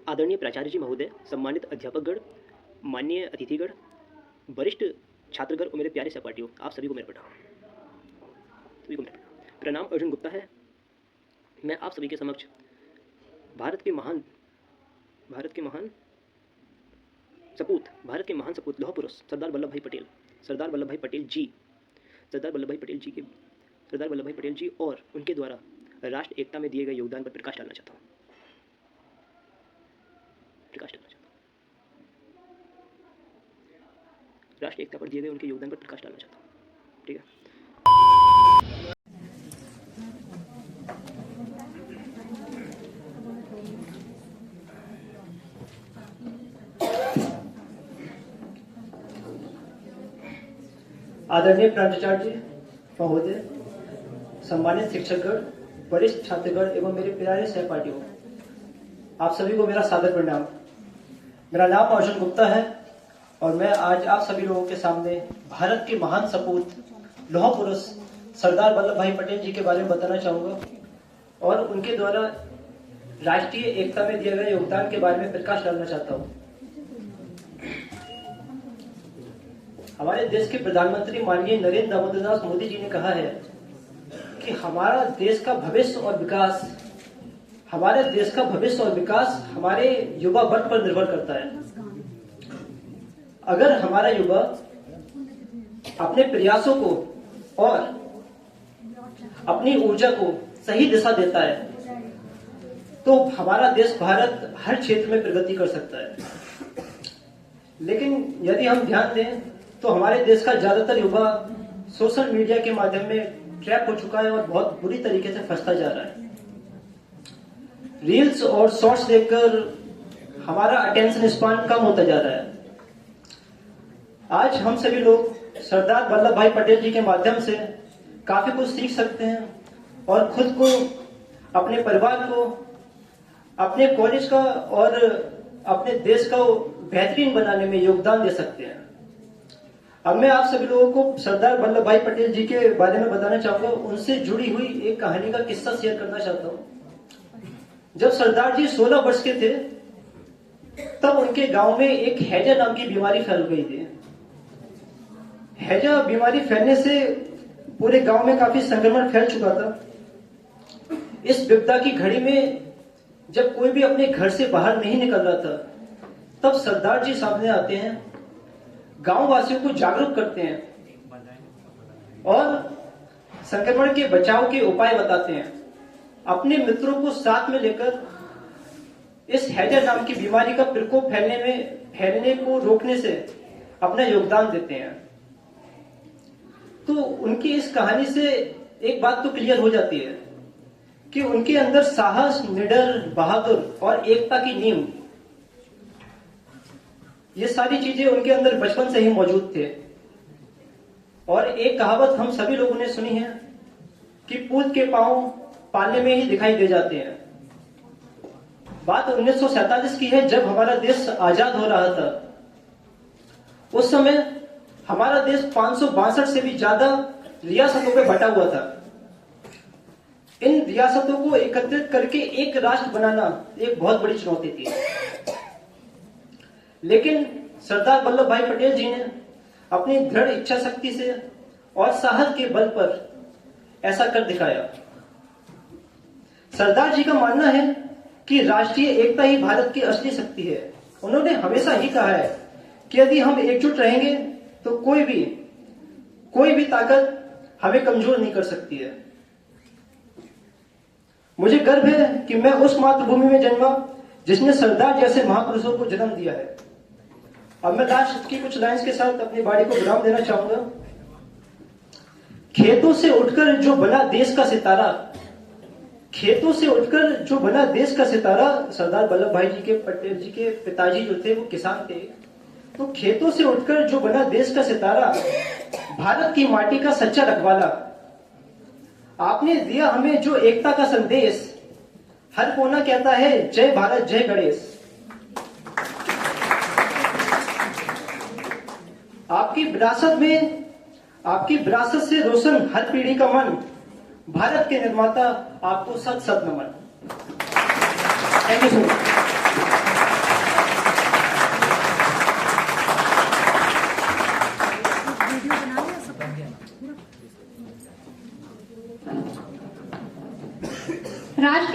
आदरणीय प्राचार्य जी महोदय, सम्मानित अध्यापकगण, माननीय अतिथिगण, वरिष्ठ छात्रगण और मेरे प्यारे सहपाठियों, आप सभी को मेरा प्रणाम। अर्जुन गुप्ता है। मैं आप सभी के समक्ष भारत के महान सपूत लौह पुरुष सरदार वल्लभ भाई पटेल जी और उनके द्वारा राष्ट्र एकता में दिए गए योगदान पर प्रकाश डालना चाहता हूँ। राष्ट्र एकता पर दिए गए उनके योगदान पर प्रकाश डालना चाहता हूँ। ठीक है। आदरणीय प्राचार्य जी महोदय, सम्मानित शिक्षकगण, वरिष्ठ छात्रगण एवं मेरे प्यारे सहपाठियों, आप सभी को मेरा सादर प्रणाम। मेरा नाम अर्जुन गुप्ता है और मैं आज आप सभी लोगों के सामने भारत के महान सपूत लौह पुरुष सरदार वल्लभ भाई पटेल जी के बारे में बताना चाहूंगा और उनके द्वारा राष्ट्रीय एकता में दिए गए योगदान के बारे में प्रकाश डालना चाहता हूं। हमारे देश के प्रधानमंत्री माननीय नरेंद्र दामोदर दास मोदी जी ने कहा है कि हमारे देश का भविष्य और विकास हमारे युवा वर्ग पर निर्भर करता है। अगर हमारा युवा अपने प्रयासों को और अपनी ऊर्जा को सही दिशा देता है तो हमारा देश भारत हर क्षेत्र में प्रगति कर सकता है। लेकिन यदि हम ध्यान दें तो हमारे देश का ज्यादातर युवा सोशल मीडिया के माध्यम में ट्रैप हो चुका है और बहुत बुरी तरीके से फंसता जा रहा है। रील्स और शॉर्ट्स देखकर हमारा अटेंशन स्पान कम होता जा रहा है। आज हम सभी लोग सरदार वल्लभ भाई पटेल जी के माध्यम से काफी कुछ सीख सकते हैं और खुद को, अपने परिवार को, अपने कॉलेज का और अपने देश का बेहतरीन बनाने में योगदान दे सकते हैं। अब मैं आप सभी लोगों को सरदार वल्लभ भाई पटेल जी के बारे में बताना चाहूंगा। उनसे जुड़ी हुई एक कहानी का किस्सा शेयर करना चाहता हूं। जब सरदार जी 16 वर्ष के थे तब उनके गांव में एक हैजा नाम की बीमारी फैल गई थी। हैजा बीमारी फैलने से पूरे गांव में काफी संक्रमण फैल चुका था। इस विपदा की घड़ी में जब कोई भी अपने घर से बाहर नहीं निकल रहा था तब सरदार जी सामने आते हैं, गांव वासियों को जागरूक करते हैं और संक्रमण के बचाव के उपाय बताते हैं। अपने मित्रों को साथ में लेकर इस हैजा नाम की बीमारी का प्रकोप फैलने को रोकने से अपना योगदान देते हैं। तो उनकी इस कहानी से एक बात तो क्लियर हो जाती है कि उनके अंदर साहस, निडर, बहादुर और एकता की नींव, ये सारी चीजें उनके अंदर बचपन से ही मौजूद थे। और एक कहावत हम सभी लोगों ने सुनी है कि पूत के पांव पालने में ही दिखाई दे जाते हैं। बात 1947 की है, जब हमारा देश आजाद हो रहा था। उस समय हमारा देश 562 से भी ज्यादा रियासतों में बटा हुआ था। इन रियासतों को एकत्रित करके एक राष्ट्र बनाना एक बहुत बड़ी चुनौती थी। लेकिन सरदार वल्लभ भाई पटेल जी ने अपनी दृढ़ इच्छा शक्ति से और साहस के बल पर ऐसा कर दिखाया। सरदार जी का मानना है कि राष्ट्रीय एकता ही भारत की असली शक्ति है। उन्होंने हमेशा ही कहा है कि यदि हम एकजुट रहेंगे तो कोई भी ताकत हमें कमजोर नहीं कर सकती है। मुझे गर्व है कि मैं उस मातृभूमि में जन्मा जिसने सरदार जैसे महापुरुषों को जन्म दिया है। अब मैं लास्ट की कुछ लाइंस के साथ अपनी बाड़ी को विराम देना चाहूंगा। खेतों से उठकर जो बना देश का सितारा, सरदार वल्लभ भाई जी के पटेल जी के पिताजी जो थे वो किसान थे। तो खेतों से उठकर जो बना देश का सितारा, भारत की माटी का सच्चा रखवाला, आपने दिया हमें जो एकता का संदेश, हर कोना कहता है जय भारत जय गणेश। आपकी विरासत से रोशन हर पीढ़ी का मन, भारत के निर्माता आपको सत सत नमन। Thank you so much. राष्ट्र